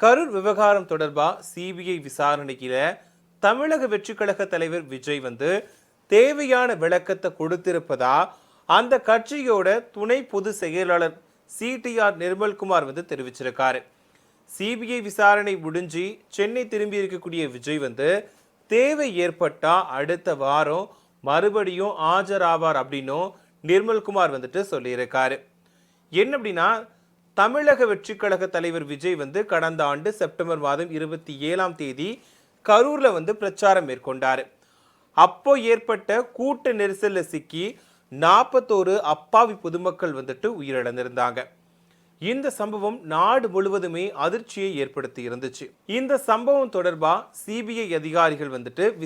கரூர் விவகாரம் தொடர்பா சிபிஐ விசாரணையில தமிழக வெற்றி கழக தலைவர் விஜய் தேவையான விளக்கத்தை கொடுத்திருப்பதா அந்த கட்சியோட துணை பொதுச் செயலாளர் சிடிஆர் நிர்மல்குமார் தெரிவிச்சிருக்காரு. சிபிஐ விசாரணை முடிஞ்சு சென்னை திரும்பி இருக்கக்கூடிய விஜய் தேவை ஏற்பட்டா அடுத்த வாரம் மறுபடியும் ஆஜராவார் அப்படின்னும் நிர்மல்குமார் சொல்லியிருக்காரு. என்ன அப்படின்னா, தமிழக வெற்றி கழக தலைவர் விஜய் கடந்த ஆண்டு செப்டம்பர் மாதம் 27ஆம் தேதி கரூர்ல பிரச்சாரம் மேற்கொண்டாரு. அப்போ ஏற்பட்ட கூட்ட நெரிசல்ல சிக்கி 41 அப்பாவி பொதுமக்கள் உயிரிழந்திருந்தாங்க. இந்த சம்பவம் நாடு முழுவதுமே அதிர்ச்சியை ஏற்படுத்தி இருந்துச்சு. இந்த சம்பவம் தொடர்பா சிபிஐ அதிகாரிகள்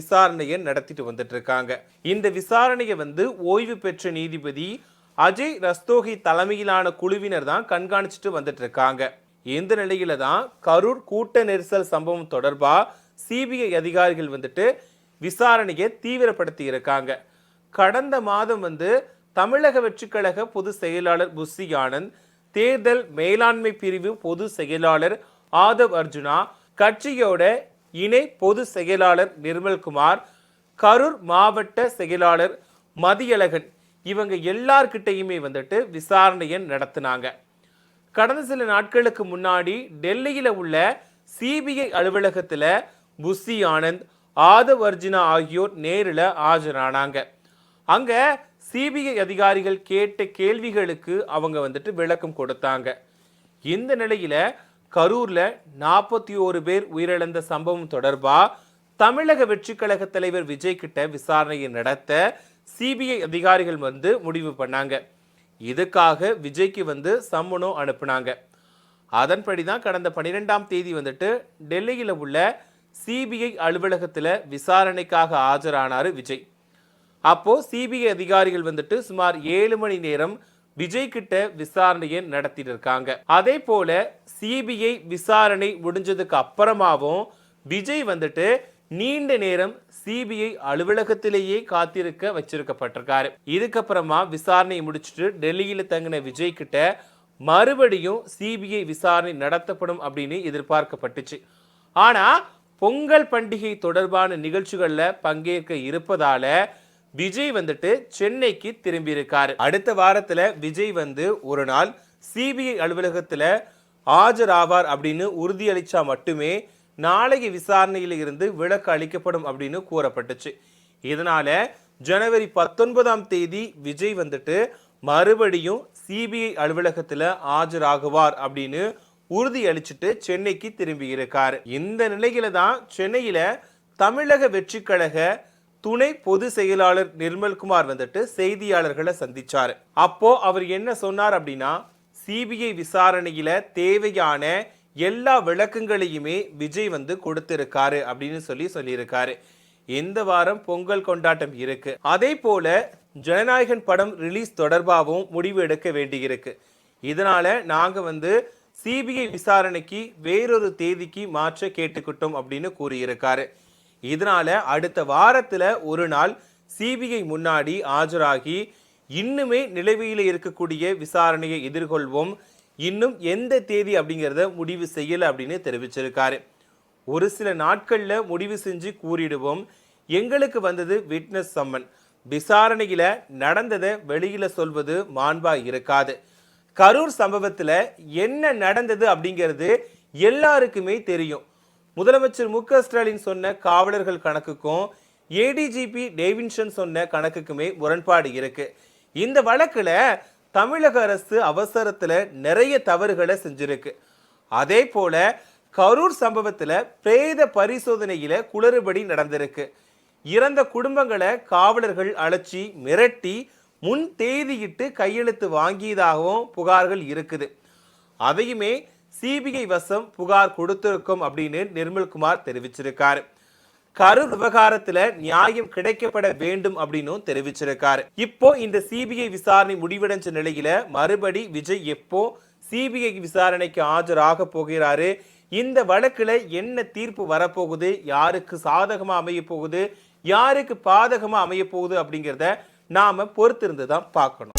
விசாரணையை நடத்திட்டு இருக்காங்க. இந்த விசாரணையை ஓய்வு பெற்ற நீதிபதி அஜய் ரஸ்தோகி தலைமையிலான குழுவினர் தான் கண்காணிச்சுட்டு இருக்காங்க. இந்த நிலையில தான் கரூர் கூட்ட நெரிசல் சம்பவம் தொடர்பா சிபிஐ அதிகாரிகள் விசாரணையை தீவிரப்படுத்தி இருக்காங்க. கடந்த மாதம் தமிழக வெற்றி கழக பொதுச் செயலாளர் புஷி ஆனந்த், தேர்தல் மேலாண்மை பிரிவு பொதுச் செயலாளர் ஆதவ் அர்ஜுனா, கட்சியோட இணை பொதுச் செயலாளர் நிர்மல்குமார், கரூர் மாவட்ட செயலாளர் மதியழகன் இவங்க எல்லார்கிட்டையுமே விசாரணையை நடத்தினாங்க. கடந்த சில நாட்களுக்கு முன்னாடி டெல்லியில உள்ள சிபிஐ அலுவலகத்துல புஷி ஆனந்த், ஆதவ் அர்ஜுனா ஆகியோர் நேரில் ஆஜரானாங்க. அங்க சிபிஐ அதிகாரிகள் கேட்ட கேள்விகளுக்கு அவங்க விளக்கம் கொடுத்தாங்க. இந்த நிலையில கரூர்ல 41 பேர் உயிரிழந்த சம்பவம் தொடர்பா தமிழக வெற்றி கழக தலைவர் விஜய் கிட்ட விசாரணையை நடத்த சிபிஐ அதிகாரிகள் முடிவு பண்ணாங்க. இதுக்காக விஜய்க்கு சம்மனும் அனுப்புனாங்க. அதன்படிதான் கடந்த 12ஆம் தேதி டெல்லியில உள்ள சிபிஐ அலுவலகத்துல விசாரணைக்காக ஆஜரானாரு விஜய். அப்போ சிபிஐ அதிகாரிகள் சுமார் 7 மணி நேரம் விஜய் கிட்ட விசாரணையை நடத்திட்டு இருக்காங்க. அதே போல சிபிஐ விசாரணை முடிஞ்சதுக்கு அப்புறமாவும் விஜய் நீண்ட நேரம் சிபிஐ அலுவலகத்திலேயே காத்திருக்க வச்சிருக்கப்பட்டிருக்காரு. இதுக்கப்புறமா விசாரணை முடிச்சுட்டு டெல்லியில தங்கின விஜய் கிட்ட மறுபடியும் சிபிஐ விசாரணை நடத்தப்படும் அப்படின்னு எதிர்பார்க்கப்பட்டுச்சு. ஆனா பொங்கல் பண்டிகை தொடர்பான நிகழ்ச்சிகள்ல பங்கேற்க இருப்பதால விஜய் சென்னைக்கு திரும்பி இருக்காரு. அடுத்த வாரத்துல விஜய் ஒரு நாள் சிபிஐ அலுவலகத்துல ஆஜராவார் அப்படின்னு உறுதியளிச்சா மட்டுமே நாளைய விசாரணையில இருந்து விலக்கு அளிக்கப்படும் அப்படின்னு கூறப்பட்டுச்சு. இதனால ஜனவரி 19ஆம் தேதி விஜய் மறுபடியும் சிபிஐ அலுவலகத்துல ஆஜராகுவார் அப்படின்னு உறுதி அளிச்சுட்டு சென்னைக்கு திரும்பி இருக்காரு. இந்த நிலையில தான் சென்னையில தமிழக வெற்றி கழக துணை பொது செயலாளர் நிர்மல்குமார் செய்தியாளர்களை சந்திச்சாரு. அப்போ அவர் என்ன சொன்னார் அப்படின்னா, சிபிஐ விசாரணையில தேவையான எல்லா விளக்கங்களையுமே விஜய் கொடுத்திருக்காரு அப்படின்னு சொல்லியிருக்காரு. இந்த வாரம் பொங்கல் கொண்டாட்டம் இருக்கு. அதே போல ஜனநாயகன் படம் ரிலீஸ் தொடர்பாகவும் முடிவு எடுக்க வேண்டியிருக்கு. இதனால நாங்க சிபிஐ விசாரணைக்கு வேறொரு தேதிக்கு மாற்ற கேட்டுக்கிட்டோம் அப்படின்னு கூறியிருக்காரு. இதனால அடுத்த வாரத்துல ஒரு நாள் சிபிஐ முன்னாடி ஆஜராகி இன்னுமே நிலுவையில் இருக்கக்கூடிய விசாரணையை எதிர்கொள்வோம், இன்னும் எந்த தேதி அப்படிங்கிறத முடிவு செய்யல அப்படின்னு தெரிவிச்சிருக்காரு. ஒரு சில நாட்கள்ல முடிவு செஞ்சு கூறிடுவோம். எங்களுக்கு விட்னஸ் சம்மன், விசாரணையில நடந்ததை வெளியில சொல்வது மாண்பா இருக்காது. கரூர் சம்பவத்துல என்ன நடந்தது அப்படிங்கிறது எல்லாருக்குமே தெரியும். முதலமைச்சர் மு.க.ஸ்டாலின் சொன்ன காவலர்கள் கணக்குக்கும் ஏடிஜிபி டேவின்சன் சொன்ன கணக்குக்குமே முரண்பாடு இருக்கு. இந்த வழக்குல தமிழக அரசு அவசரத்துல நிறைய தவறுகளை செஞ்சிருக்கு. அதே போல கரூர் சம்பவத்துல பிரேத பரிசோதனையில குளறுபடி நடந்திருக்கு. இறந்த குடும்பங்களை காவலர்கள் அழைச்சி மிரட்டி முன் தேதியிட்டு கையெழுத்து வாங்கியதாகவும் புகார்கள் இருக்குது. அதையுமே சிபிஐ வசம் புகார் கொடுத்திருக்கும் அப்படின்னு நிர்மல்குமார் தெரிவிச்சிருக்காரு. கரூர் விவகாரத்துல நியாயம் கிடைக்கப்பட வேண்டும் அப்படின்னு தெரிவிச்சிருக்காரு. இப்போ இந்த சிபிஐ விசாரணை முடிவடைஞ்ச நிலையில மறுபடி விஜய் எப்போ சிபிஐ விசாரணைக்கு ஆஜராக போகிறாரு, இந்த வழக்குல என்ன தீர்ப்பு வரப்போகுது, யாருக்கு சாதகமா அமைய போகுது, யாருக்கு பாதகமா அமைய போகுது அப்படிங்கிறத நாம பொறுத்திருந்து தான் பார்க்கணும்.